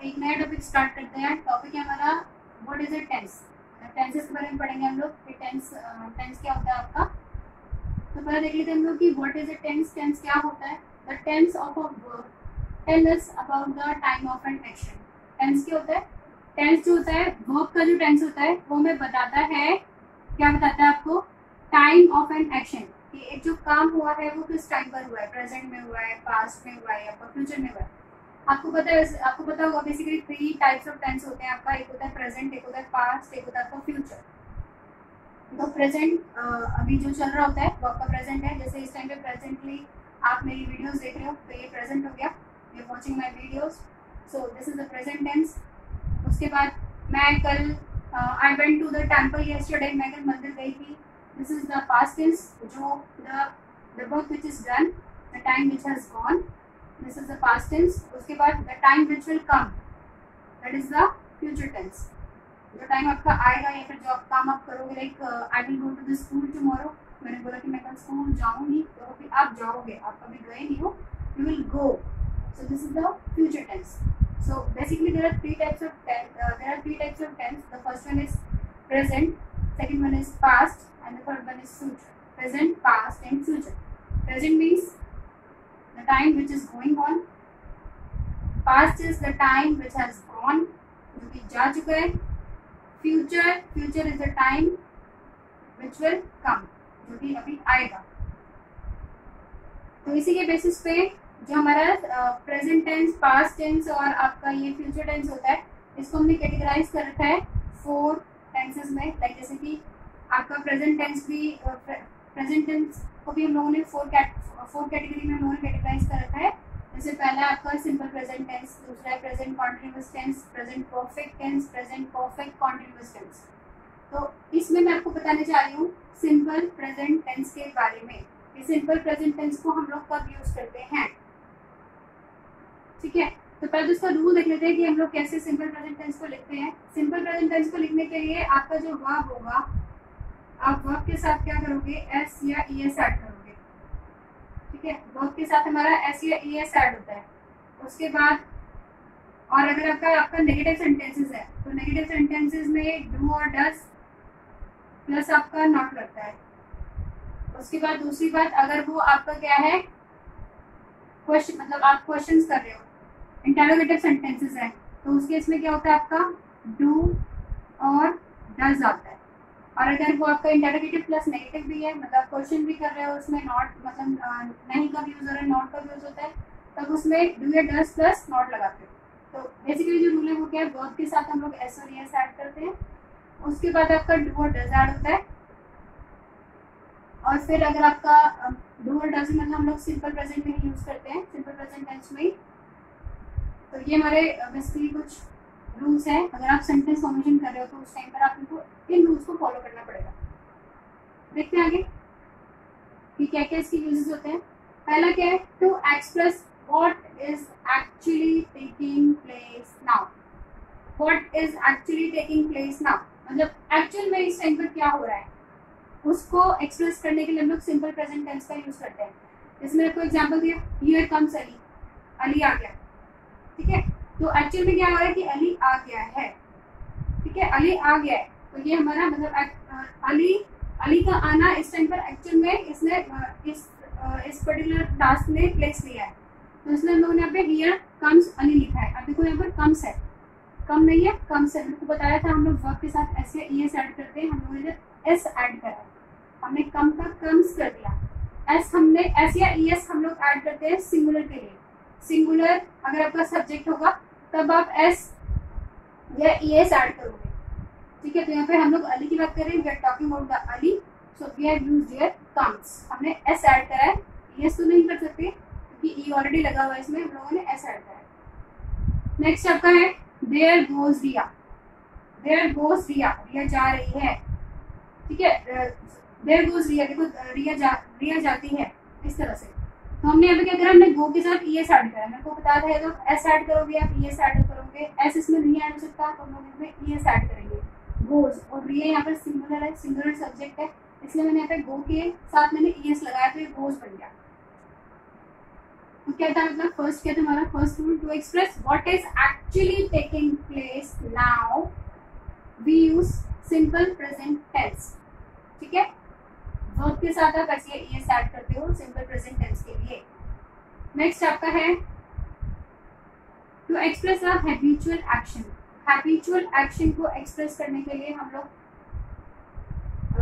एक नया topic start करते हैं। टॉपिक है हमारा what is a tense. Tenses के बारे में पढ़ेंगे हम लोग कि टेंस क्या होता है आपका। तो पहले देख लेते हैं हम लोग कि what is a tense. Tense क्या होता है? The tense of a verb tell us about the time of an action. Tense क्या होता है? टेंस जो होता है वर्ब का जो टेंस होता है वो हमें बताता है, क्या बताता है आपको? टाइम ऑफ एन एक्शन, कि एक जो काम हुआ है वो किस टाइम पर हुआ है, प्रेजेंट में हुआ है, पास्ट में हुआ है या फ्यूचर में हुआ है। आपको पता होगा बेसिकली 3 टाइप्स ऑफ टेंस होते हैं आपका। एक होता है प्रेजेंट, एक होता है पास्ट, एक होता है आपका फ्यूचर। तो प्रेजेंट अभी जो चल रहा होता है वो आपका प्रेजेंट है। जैसे इस टाइम पे प्रेजेंटली आप मेरी वीडियोस देख रहे हो तो ये प्रेजेंट हो गया, you are watching my videos, so this is the present tense. उसके बाद मैं कल I went to the temple yesterday, मैं कल मंदिर गई थी, this is the past tense. जो the work which is done, the time which has gone, this is the past tense. उसके बाद the time which will come, that is the future tense. जो time आपका आएगा या फिर जो आप काम आप करोगे, like I will go to the school tomorrow, मैंने बोला कि मैं कल स्कूल जाऊंगी, तो अभी आप जाओगे, आप कभी गए नहीं हो, you will go, so this is the future tense. So basically there are three types of tense. The first one is present, second one is past, and the third one is future. Present, past and future. Present means the time which is going on, past is the time which has gone, जो कि जा चुका है, future is the time which will come, जो कि अभी आएगा। तो इसी के बेसिस पे जो हमारा प्रेजेंट टेंस, पास्ट टेंस और आपका ये फ्यूचर टेंस होता है, इसको हमने कैटेगराइज कर रखा है 4 टेंसेस में। लाइक जैसे कि आपका प्रेजेंट टेंस को भी हम लोगों ने 4 कैटेगरी में हम लोगों ने कैटेगराइज कर रखा है। जैसे पहला आपका सिंपल प्रेजेंट टेंस, दूसरा है present continuous tense, present perfect tense, present perfect continuous tense. तो इसमें मैं आपको बताने जा रही हूँ सिंपल प्रेजेंट टेंस के बारे में। ये सिंपल प्रेजेंट टेंस को हम लोग कब यूज करते हैं, ठीक है। तो पहले तो इसका रूल देख लेते हैं कि हम लोग कैसे सिंपल प्रेजेंट टेंस को लिखते हैं। सिंपल प्रेजेंट टेंस को लिखने के लिए आपका जो वर्ब होगा, आप वर्ब के साथ क्या करोगे, एस या ई एस ऐड करोगे, ठीक है। वर्ब के साथ हमारा एस या ई एस ऐड होता है। उसके बाद और अगर आपका नेगेटिव सेंटेंसेस है तो नेगेटिव सेंटेंसेस में डू और डज प्लस आपका नॉट लगता है। उसके बाद दूसरी बात, अगर वो आपका क्या है क्वेश्चन, मतलब आप क्वेश्चंस कर रहे हो, इंटरोगेटिव सेंटेंसेस है, तो उस केस में क्या होता है आपका डू और डज आता है। और अगर वो आपका इंटरोगेटिव प्लस नेगेटिव भी है, मतलब क्वेश्चन भी कर रहे हो, उसमें नॉट, मतलब नहीं का यूज हो रहा है, नॉट का यूज होता है, तब उसमें डू या डज प्लस नॉट लगाते हो। तो बेसिकली जो रूल है वो क्या है, वर्ब के साथ हम लोग एस और एस ऐड करते हैं। उसके बाद आपका डू और डज ऐड होता है। और फिर अगर आपका डू और डज मतलब हम लोग सिंपल प्रेजेंट में ही यूज करते हैं, सिंपल प्रेजेंट टेंस में ही। तो ये हमारे बेसिकली कुछ रूल्स हैं। अगर आप सेंटेंस फॉर्मेशन कर रहे हो तो उस टाइम पर आपको इन रूल्स को फॉलो करना पड़ेगा। देखते हैं आगे कि क्या क्या इसके यूजेस होते हैं। पहला क्या है, to express what is actually taking place now. What is actually taking place now मतलब एक्चुअल में इस टाइम पर क्या हो रहा है, उसको एक्सप्रेस करने के लिए हम लोग सिंपल प्रेजेंट टेंस का यूज करते हैं। इसमें आपको एग्जांपल दिया, हियर कम्स अली, अली आ गया, ठीक है। तो एक्चुअल में क्या हो रहा है कि अली आ गया है, ठीक है, अली आ गया है। तो ये हमारा मतलब अली का आना इस टाइम पर एक्चुअल में इसने इस पर्टिकुलर टास्क में प्लेस लिया है। तो इसलिए हम लोगों ने यहाँ पे हियर कम्स अली लिखा है। अब देखो यहाँ पर कम्स है, कम नहीं है, कम्स है। मैंने बताया था हम लोग वर्ब के साथ एस या ई एस ऐड करते हैं, हम लोगों ने एस ऐड करा है, हमने कम का कम्स कर दिया। एस या ई एस हम लोग ऐड करते हैं सिंगुलर के लिए। सिंगुलर अगर आपका सब्जेक्ट होगा तब आप एस या ई एस ऐड करोगे, ठीक है। तो यहाँ पे हम लोग अली की बात कर रहे हैं, we are talking about the Ali, so we have used here comes. हमने एस ऐड करा है, ई एस तो नहीं कर सकते क्योंकि ई ऑलरेडी लगा हुआ है इसमें, हम लोगों ने एस ऐड करा है। नेक्स्ट आपका है there goes Riya. There goes Riya, Riya जा रही है, ठीक है। देयर गोज रिया, देखो रिया जाती है, इस तरह से। तो हमने यहाँ पे क्या करा, हमने गो के साथ ई एस ऐड करा। मेरे को बताया था तो एस ऐड करोगे आप, ई एस ऐड करोगे, एस इसमें नहीं ऐड हो सकता तो हम लोग इसमें ई एस ऐड करेंगे। गोज और रिया यहाँ पर सिंगुलर है, सिंगुलर सब्जेक्ट है, इसलिए मैंने यहाँ पे गो के साथ मैंने ई एस लगाया तो ये गोज बन गया। तो क्या था मतलब फर्स्ट क्या था हमारा first rule, to express what is actually taking place now we use simple present tense. ठीक है, वर्ब के साथ आप ऐसे एस ऐड करते हो सिंपल प्रेजेंट टेंस के लिए। नेक्स्ट आपका है to express a habitual action. Habitual action को एक्सप्रेस करने के लिए हम लोग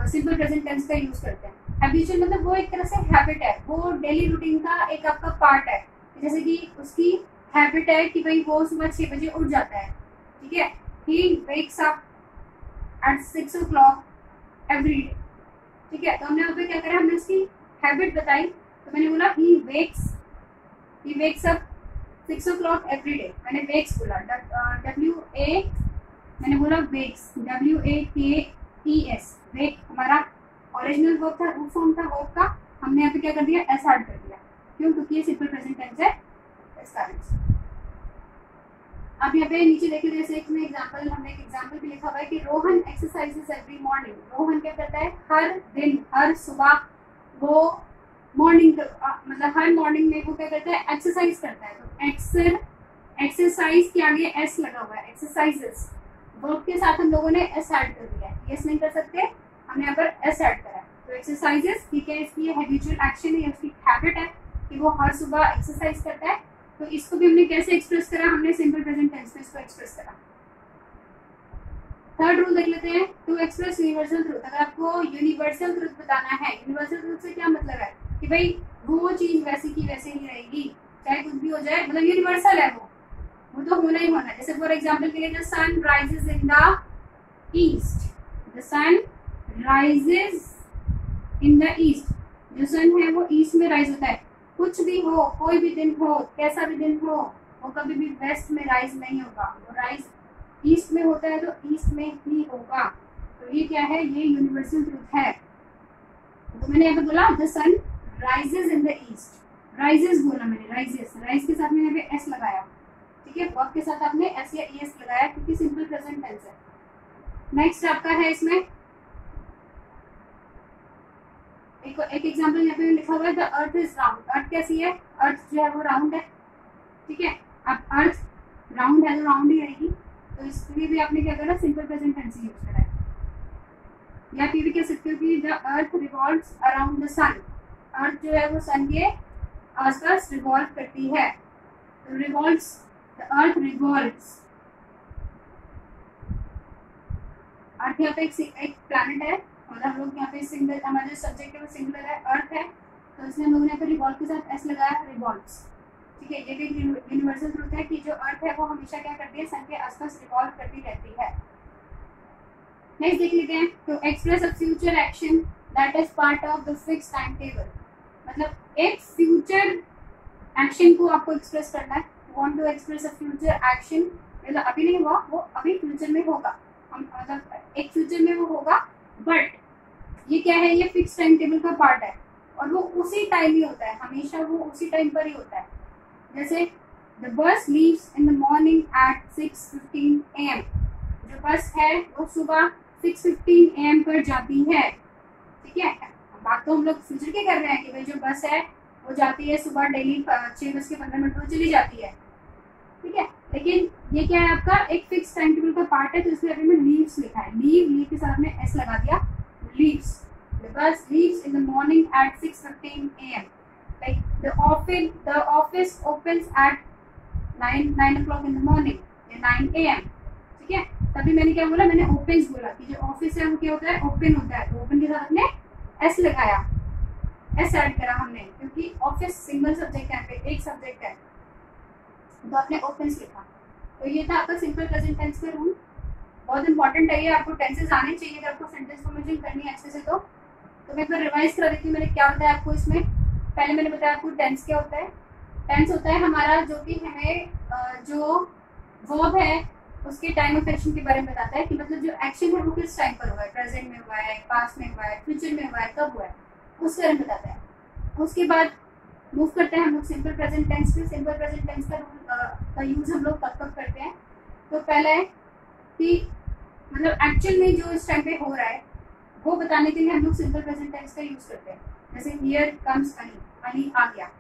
सिंपल प्रेजेंट टेंस का यूज करते हैं। हैबिचुअल मतलब वो एक तरह से हैबिट है, वो डेली रूटीन का एक आपका पार्ट है। जैसे कि उसकी हैबिट है कि भाई वो सुबह 6 बजे उठ जाता है। ठीक है, he wakes up at 6 o'clock every day. ठीक है, तो हमने यहाँ पे क्या करा, हमने उसकी हैबिट बताई। तो मैंने बोला he wakes up 6 o'clock every day. मैंने वेक्स बोला, WA, मैंने बोला वेक्स, WAKES। वेक हमारा ओरिजिनल वर्ब था, रूट फॉर्म था वर्ब का, हमने यहाँ पे क्या कर दिया, एस ऐड कर दिया। क्यों? क्योंकि ये सिंपल प्रेजेंट टेंस है, इस कारण से। अब यहाँ पे नीचे देखिए, जैसे एक में एग्जांपल, हमने एक एग्जांपल भी लिखा हुआ है कि Rohan exercises every morning. Rohan क्या करता है, हर दिन, हर सुबह वो मॉर्निंग मतलब हर मॉर्निंग में वो क्या करता है, एक्सरसाइज करता है। तो एक्सरसाइज के आगे एस लगा हुआ है, एक्सरसाइजेस। वर्ब के साथ हम लोगों ने एस ऐड कर दिया है, यस नहीं कर सकते, हमने यहाँ पर एस ऐड करा है। तो एक्सरसाइजेस, ठीक है, इसकी हैबिचुअल एक्शन है, उसकी हैबिट है कि वो हर सुबह एक्सरसाइज करता है। तो इसको भी हमने कैसे एक्सप्रेस करा, हमने सिंपल प्रेजेंट टेंस में इसको एक्सप्रेस करा। थर्ड रूल देख लेते हैं, टू एक्सप्रेस यूनिवर्सल ट्रूथ। अगर आपको यूनिवर्सल ट्रूथ बताना है, यूनिवर्सल ट्रूथ से क्या मतलब है कि भाई वो चीज वैसी की वैसे ही रहेगी, चाहे कुछ भी हो जाए, मतलब यूनिवर्सल है वो तो होना ही होना है। जैसे फॉर एग्जाम्पल के लिए, the sun rises in the east, the sun rises in the east. जो सन है वो ईस्ट में राइज होता है। कुछ भी हो, कोई भी दिन हो, कैसा भी दिन हो, वो कभी भी वेस्ट में राइज नहीं होगा, वो राइज ईस्ट में होता है तो ईस्ट में ही होगा। तो ये क्या है, ये यूनिवर्सल ट्रूथ है। तो मैंने यहाँ पे बोला the sun rises in the east, rises बोला मैंने, राइजेस, राइज के साथ मैंने यहाँ पे एस लगाया। ठीक है, वर्ब के साथ आपने एस या एस लगाया क्योंकि सिंपल प्रेजेंट टेंस है। नेक्स्ट आपका है इसमें एक एग्जांपल यहाँ पे लिखा हुआ है, द अर्थ इज राउंड। अर्थ कैसी है, अर्थ जो है वो राउंड है। ठीक है, अब अर्थ राउंड है तो राउंड ही रहेगी। तो इसके लिए भी आपने क्या करा, सिंपल प्रेजेंट टेंस यूज करा है। या फिर भी कह सकते हो कि the earth revolves around the sun. Earth जो है वो सन के आसपास रिवॉल्व करती है। तो रिवॉल्व्स, द अर्थ रिवॉल्व्स। अर्थ यहाँ पे एक प्लैनेट है, मतलब हम लोग यहाँ पे सिंगल, हमारा जो सब्जेक्ट है वो सिंगुलर है, अर्थ है, तो इसलिए हम लोगों ने यहाँ पे रिवॉल्व के साथ एस लगाया, रिवॉल्व्स। ठीक है, ये भी यूनिवर्सल ट्रूथ है कि जो अर्थ है वो हमेशा क्या करती है, सन के आसपास रिवॉल्व करती रहती है। नेक्स्ट देख लेते हैं, to express a future action that is part of the fix time table. मतलब एक फ्यूचर एक्शन को आपको एक्सप्रेस करना है। Want to express a future action, मतलब अभी नहीं हुआ, वो अभी फ्यूचर में होगा, हम मतलब एक फ्यूचर में वो होगा, बट ये क्या है, ये फिक्स टाइम टेबल का पार्ट है और वो उसी टाइम ही होता है, हमेशा वो उसी टाइम पर ही होता है। जैसे the bus leaves in the morning at 6:15 AM। जो बस है वो सुबह 6:15 AM पर जाती है। ठीक है, बात तो हम लोग फ्यूचर की कर रहे हैं कि भाई जो बस है वो जाती है सुबह डेली 6:15 पर चली जाती है। ठीक है, लेकिन ये क्या है, आपका एक फिक्स टाइम टेबल का पार्ट है, तो इसलिए अभी मैं लीव्स लिखा है, लीव के साथ में एस लगा दिया, leaves. The bus leaves in the morning at 6:15 AM। Like the office opens at 9 o'clock in the morning या 9 AM। ठीक है, तभी मैंने क्या बोला, मैंने ओपन्स बोला कि जो ऑफिस है वो क्या होता है, ओपन होता है। तो ओपन के साथ हमने एस लगाया, एस ऐड करा हमने, क्योंकि ऑफिस सिंगल सब्जेक्ट है, पे एक सब्जेक्ट है, तो आपने ओपन्स लिखा। तो ये था आपका सिंपल प्रेजेंट टेंस का रूल। बहुत इंपॉर्टेंट है ये, आपको टेंसेस आने चाहिए अगर आपको सेंटेंस फॉर्मेशन करनी है अच्छे से। तो मैं एक बार रिवाइज करा देती हूँ, मैंने क्या बताया आपको इसमें। पहले मैंने बताया आपको टेंस क्या होता है। टेंस होता है हमारा जो कि हमें जो वर्ब है उसके टाइम ऑफ एक्शन के बारे में बताता है कि मतलब जो एक्शन है वो किस टाइम पर हुआ है, प्रेजेंट में हुआ है, पास्ट में हुआ है, फ्यूचर में हुआ है, कब हुआ है, उसके बारे में बताता है। उसके बाद मूव करते हैं हम लोग सिंपल प्रेजेंट टेंस में। सिंपल प्रेजेंट टेंस का यूज हम लोग कब कब करते हैं, तो पहला है कि मतलब एक्चुअल में जो इस टाइम पे हो रहा है वो बताने के लिए हम लोग सिंपल प्रेजेंट टेंस का यूज करते हैं। जैसे हियर कम्स अली, अली आ गया।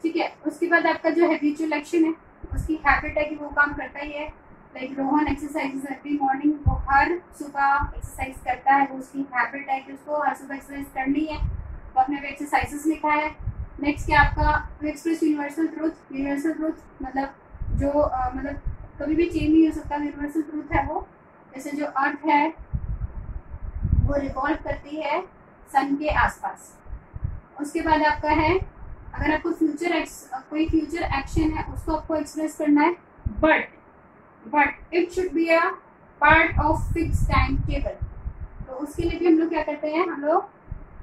ठीक है। उसके बाद आपका जो हैबिचुअल एक्शन है, उसकी हैबिट है कि वो काम करता ही है। Like Rohan exercise every morning, वो हर सुबह एक्सरसाइज करता है, वो उसकी हैबिट है कि उसको हर सुबह एक्सरसाइज करनी है। वो अपने पे एक्सरसाइजेस लिखा है। नेक्स्ट क्या आपका express universal truth. Universal truth मतलब जो मतलब कभी भी चेंज नहीं हो सकता। यूनिवर्सल ट्रूथ है वो, जैसे जो अर्थ है वो रिवॉल्व करती है सन के आसपास। उसके बाद आपका है अगर आपको कोई फ्यूचर एक्शन है उसको आपको एक्सप्रेस करना है, but it should be a part of fix time table. तो उसके लिए भी हम लोग क्या करते हैं, हम लोग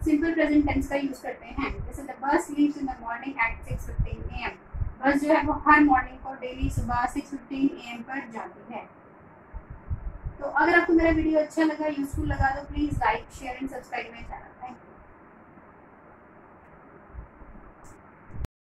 सिंपल प्रेजेंट टेंस का यूज करते हैं। जैसे the bus leaves in the morning at 6:15 AM। बस जो है वो हर मॉर्निंग को डेली सुबह 6:15 AM पर जाती है। तो अगर आपको मेरा वीडियो अच्छा लगा, यूजफुल लगा, तो please like, share and subscribe my channel. Thank you.